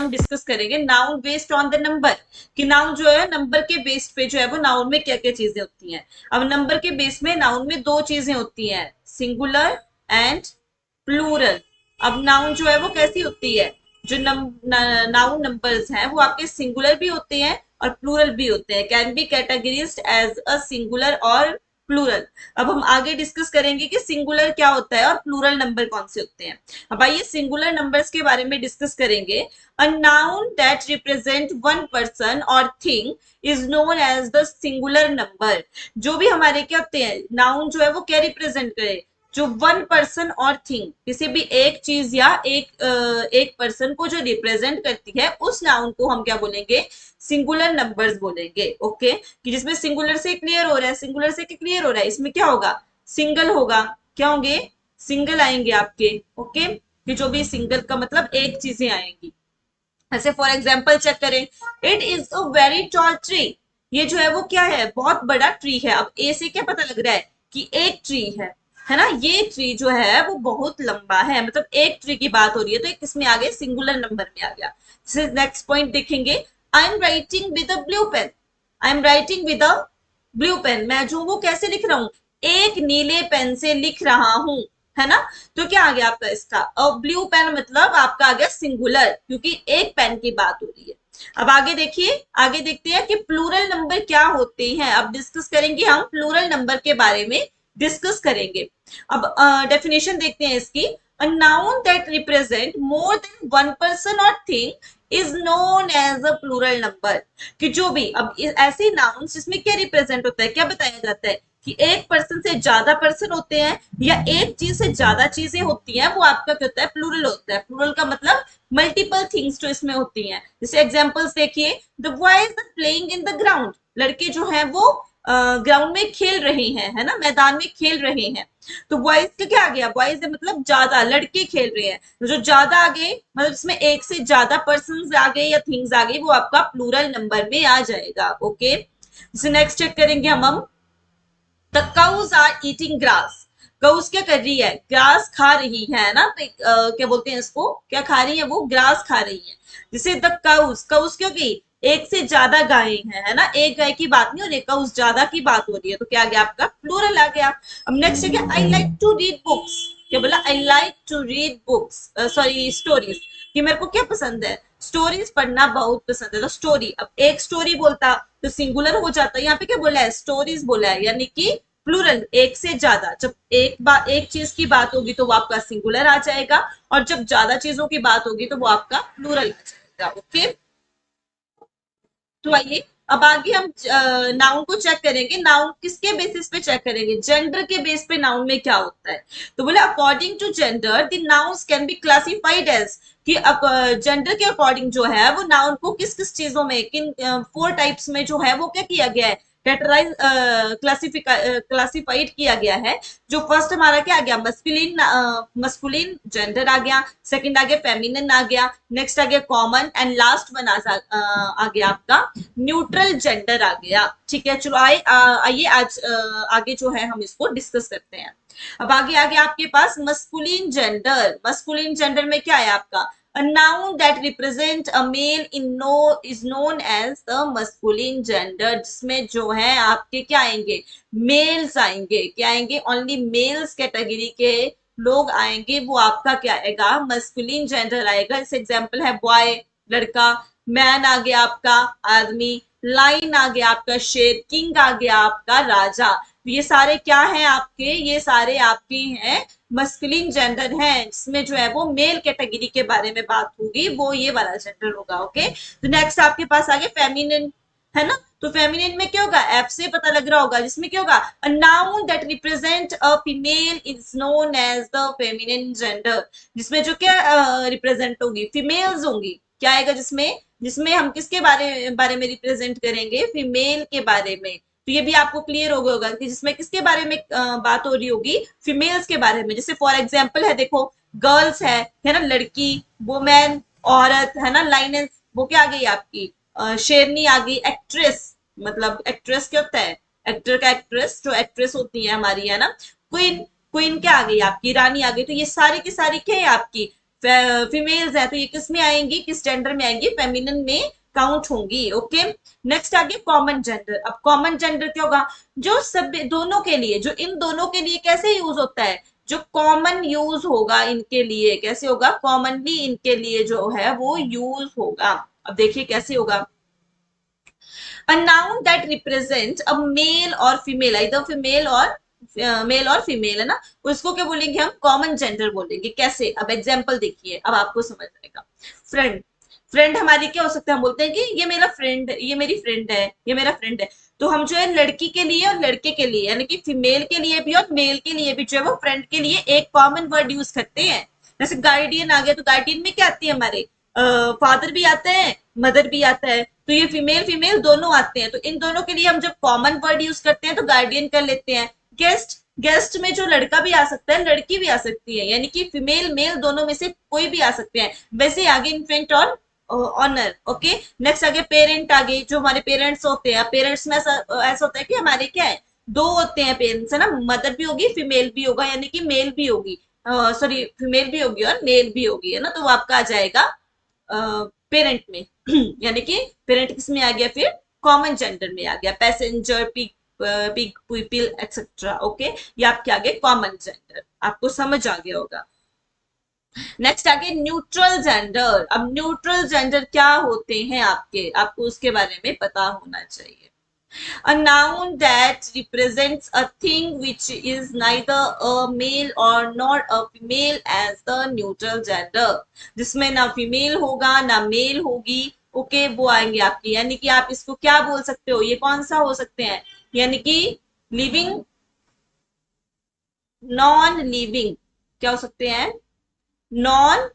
हम डिस्कस करेंगे noun based on the number, कि नाउन जो है नंबर के बेस पे जो है वो नाउन में क्या क्या चीजें होती हैं। अब नंबर के बेस में नाउन में दो चीजें होती हैं, सिंगुलर एंड प्लूरल। अब नाउन जो है वो कैसी होती है, जो नाउन नंबर्स हैं वो आपके सिंगुलर भी होते हैं और प्लूरल भी होते हैं, can be categories as a singular और प्लूरल। अब हम आगे डिस्कस करेंगे कि सिंगुलर क्या होता है और प्लूरल नंबर कौन से होते हैं। अब आइए सिंगुलर नंबर्स के बारे में डिस्कस करेंगे। A noun that represent one person और thing is known as the singular number. जो भी हमारे क्या होते हैं नाउन जो है वो क्या रिप्रेजेंट करे, जो वन पर्सन और थिंग, किसी भी एक चीज या एक पर्सन को जो रिप्रेजेंट करती है उस नाउन को हम क्या बोलेंगे, सिंगुलर नंबर्स बोलेंगे। ओके, कि जिसमें सिंगुलर से क्लियर हो रहा है, सिंगुलर से क्लियर हो रहा है, इसमें क्या होगा, सिंगल होगा, क्या होंगे, सिंगल आएंगे आपके। ओके, कि जो भी सिंगल का मतलब एक चीजें आएंगी। ऐसे फॉर एग्जाम्पल चेक करें, it is a very tall tree. ये जो है वो क्या है, बहुत बड़ा ट्री है। अब ए से क्या पता लग रहा है कि एक ट्री है ना, ये ट्री जो है वो बहुत लंबा है, मतलब एक ट्री की बात हो रही है, तो एक किसमें आ गया, सिंगुलर नंबर में आ गया। नेक्स्ट पॉइंट देखेंगे, I am writing with a blue pen. I am writing with a blue pen, मैं जो वो कैसे लिख रहा हूं, एक नीले पेन से लिख रहा हूं, है ना। तो क्या आ गया आपका इसका, और ब्लू पेन मतलब आपका आ गया सिंगुलर, क्योंकि एक पेन की बात हो रही है। अब आगे देखिए, आगे देखते हैं कि प्लूरल नंबर क्या होते हैं। अब डिस्कस करेंगे हम प्लूरल नंबर के बारे में, डिस्कस करेंगे। अब डेफिनेशन देखते हैं इसकी। A noun that represent more than one person और thing is known as a plural number. कि जो भी अब ऐसे नाउन जिसमें क्या रिप्रेजेंट होता है, क्या बताया जाता है कि एक पर्सन से ज्यादा पर्सन होते हैं या एक चीज से ज्यादा चीजें होती हैं, वो आपका क्या होता है, प्लूरल होता है। प्लूरल का मतलब मल्टीपल थिंग्स जो इसमें होती हैं। जैसे एग्जांपल्स देखिए, the boys are playing in the ground, लड़के जो हैं वो ग्राउंड में खेल रहे हैं, है ना, मैदान में खेल रहे हैं। तो बॉयज का क्या आ गया, बॉयज मतलब ज्यादा, लड़के खेल रहे हैं। तो जो ज्यादा आ गए मतलब इसमें एक से ज्यादा पर्सन आ गए या थिंग्स आ गई, वो आपका प्लूरल नंबर में आ जाएगा। ओके, नेक्स्ट चेक करेंगे हम the cows are eating grass. Cows क्या कर रही है, ग्रास खा रही है ना। तो क्या बोलते हैं इसको, क्या खा रही है, वो ग्रास खा रही है। जैसे द काउस, काउस क्यों की, एक से ज्यादा गाय है ना, एक गाय की बात नहीं हो रही, काउस ज्यादा की बात हो रही है, तो क्या आ गया आपका, प्लूरल आ गया। अब नेक्स्ट है क्या, I like to read books. क्या बोला, I like to read books, sorry stories, कि मेरे को क्या पसंद है, स्टोरीज पढ़ना बहुत पसंद है। तो स्टोरी, अब एक स्टोरी बोलता तो सिंगुलर हो जाता है, यहाँ पे क्या बोला है, स्टोरीज बोला है, यानी कि प्लूरल, एक से ज्यादा। जब एक चीज की बात होगी तो वो आपका सिंगुलर आ जाएगा, और जब ज्यादा चीजों की बात होगी तो वो आपका प्लूरल आ जाएगा। ओके, तो आइए अब आगे हम नाउन को चेक करेंगे। नाउन किसके बेसिस पे चेक करेंगे, जेंडर के बेस पे नाउन में क्या होता है। तो बोले according to gender the nouns can be classified as, कि जेंडर के अकॉर्डिंग जो है वो नाउन को किस किस चीजों में, किन फोर टाइप्स में जो है वो क्या किया गया है, कैटेगराइज क्लासिफाइड किया गया है। जो फर्स्ट हमारा क्या आ गया, मस्कुलिन, मस्कुलिन जेंडर आ गया, सेकंड आ गया फेमिनिन आ गया, नेक्स्ट आ गया कॉमन, एंड लास्ट वन आ गया आपका न्यूट्रल जेंडर आ गया। ठीक है, चलो आइए आज आगे जो है हम इसको डिस्कस करते हैं। अब आगे आगे आपके पास मस्कुलिन जेंडर। मस्कुलिन जेंडर में क्या है आपका, a noun that represent a male in no is known as the masculine gender, जिसमें जो है आपके क्या आएंगे, मेल्स आएंगे, क्या आएंगे, ओनली मेल्स कैटेगरी के लोग आएंगे, वो आपका क्या आएगा, मस्कुलिन जेंडर आएगा। जैसे एग्जांपल है बॉय, लड़का, मैन आ गया आपका आदमी, लाइन आ गया आपका शेर, किंग आ गया आपका राजा। तो ये सारे क्या हैं आपके, ये सारे आपके हैं मस्कुलिन जेंडर है, जिसमें जो है वो मेल कैटेगरी के बारे में बात होगी, वो ये वाला जेंडर होगा। ओके, तो नेक्स्ट आपके पास आगे फेमिनिन, है ना। तो फेमिनिन में क्या होगा, एफ से पता लग रहा होगा, जिसमें क्या होगा, a noun that represent a female is known as the feminine gender, जिसमें जो क्या रिप्रेजेंट होगी, फीमेल्स होंगी। क्या आएगा जिसमें, जिसमें हम किसके बारे बारे में रिप्रेजेंट करेंगे, फीमेल के बारे में। तो ये भी आपको क्लियर हो गया होगा कि जिसमें किसके बारे में बात हो रही होगी, फीमेल्स के बारे में। जैसे फॉर एग्जांपल है, देखो गर्ल्स है ना, लड़की, वुमेन औरत, है ना, लाइनेस वो क्या आ गई आपकी, शेरनी आ गई, एक्ट्रेस, मतलब एक्ट्रेस क्या होता है, एक्टर का एक्ट्रेस, जो एक्ट्रेस होती है हमारी, है ना, क्वीन, क्वीन क्या आ गई आपकी, रानी आ गई। तो ये सारी की सारी क्या है आपकी फीमेल्स है तो ये किस में आएंगी, किस जेंडर में आएंगी, फेमिनिन में काउंट होंगी। ओके, नेक्स्ट आ गया कॉमन जेंडर। अब कॉमन जेंडर क्या होगा, जो सब दोनों के लिए, जो इन दोनों के लिए कैसे यूज होता है, जो कॉमन यूज होगा इनके लिए, कैसे होगा, कॉमनली इनके लिए जो है वो यूज होगा। अब देखिए कैसे होगा, a noun that represents a male or female, either female और मेल और फीमेल है ना, उसको क्या बोलेंगे हम, कॉमन जेंडर बोलेंगे। कैसे, अब एग्जांपल देखिए, अब आपको समझ आएगा। फ्रेंड, फ्रेंड हमारी क्या हो सकता है, हम बोलते हैं कि ये मेरा फ्रेंड, ये मेरी फ्रेंड है, ये मेरा फ्रेंड है। तो हम जो है लड़की के लिए और लड़के के लिए, यानी कि फीमेल के लिए भी और मेल के लिए भी जो है वो फ्रेंड के लिए एक कॉमन वर्ड यूज करते हैं। जैसे गार्डियन आ गया, तो गार्डियन में क्या आती है हमारे, फादर भी आता है, मदर भी आता है, तो ये फीमेल फीमेल दोनों आते हैं। तो इन दोनों के लिए हम जब कॉमन वर्ड यूज करते हैं तो गार्डियन कर लेते हैं। गेस्ट, गेस्ट में जो लड़का भी आ सकता है, लड़की भी आ सकती है, यानी कि फीमेल मेल दोनों में से कोई भी आ सकते हैं। वैसे आगे इन्फेंट और ऑनर। ओके, नेक्स्ट आगे पेरेंट, आगे जो हमारे पेरेंट्स होते हैं। पेरेंट्स में ऐसा होता है कि हमारे क्या है, दो होते हैं पेरेंट्स है ना, मदर भी होगी, फीमेल भी होगा, यानी कि मेल भी होगी, सॉरी फीमेल भी होगी और मेल भी होगी, है ना। तो वो आपका आ जाएगा पेरेंट में यानी कि पेरेंट किस में आ गया, फिर कॉमन जेंडर में आ गया। Passenger, pig, pig, people etcetera. Okay, ये आपके आगे कॉमन जेंडर, आपको समझ आ गया होगा। नेक्स्ट आगे न्यूट्रल जेंडर। अब न्यूट्रल जेंडर क्या होते हैं आपके, आपको उसके बारे में पता होना चाहिए। A noun that represents a thing which is neither a male or nor a female as the neutral gender, जिसमें ना फीमेल होगा ना मेल होगी। ओके, वो आएंगे आपकी, यानी कि आप इसको क्या बोल सकते हो, ये कौन सा हो सकते हैं, यानी कि लिविंग, नॉन लिविंग, क्या हो सकते हैं, नॉन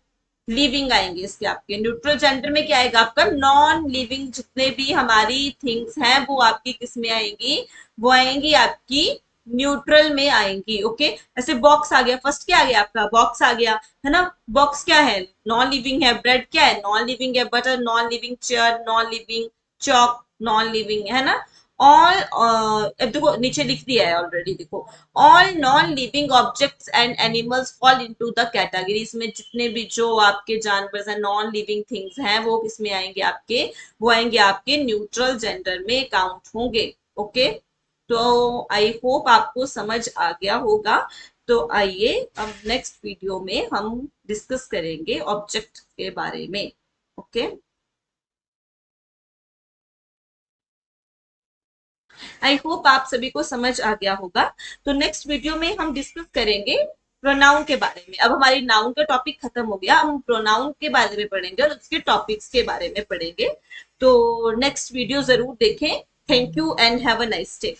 लिविंग आएंगे इसके। आपके न्यूट्रल जेंडर में क्या आएगा आपका, नॉन लिविंग, जितने भी हमारी थिंग्स हैं वो आपकी किस में आएंगी, वो आएंगी आपकी न्यूट्रल में आएंगी। ओके, ऐसे बॉक्स आ गया, फर्स्ट क्या आ गया आपका, बॉक्स आ गया, है ना। बॉक्स क्या है, नॉन लिविंग है। ब्रेड क्या है, नॉन लिविंग है। Butter non living, chair non living, chalk non living, है ना। ऑल, अब देखो नीचे लिख दिया है ऑलरेडी, देखो, all non living objects and animals fall into the categories में, जितने भी जो आपके जानवर हैं, नॉन लिविंग थिंग्स हैं, वो किसमें आएंगे आपके, वो आएंगे आपके न्यूट्रल जेंडर में काउंट होंगे। ओके, तो आई होप आपको समझ आ गया होगा। तो आइए अब नेक्स्ट वीडियो में हम डिस्कस करेंगे ऑब्जेक्ट के बारे में। ओके, आई होप आप सभी को समझ आ गया होगा। तो नेक्स्ट वीडियो में हम डिस्कस करेंगे प्रोनाउन के बारे में। अब हमारी नाउन का टॉपिक खत्म हो गया, हम प्रोनाउन के बारे में पढ़ेंगे और उसके टॉपिक्स के बारे में पढ़ेंगे। तो नेक्स्ट वीडियो जरूर देखें। Thank you and have a nice day.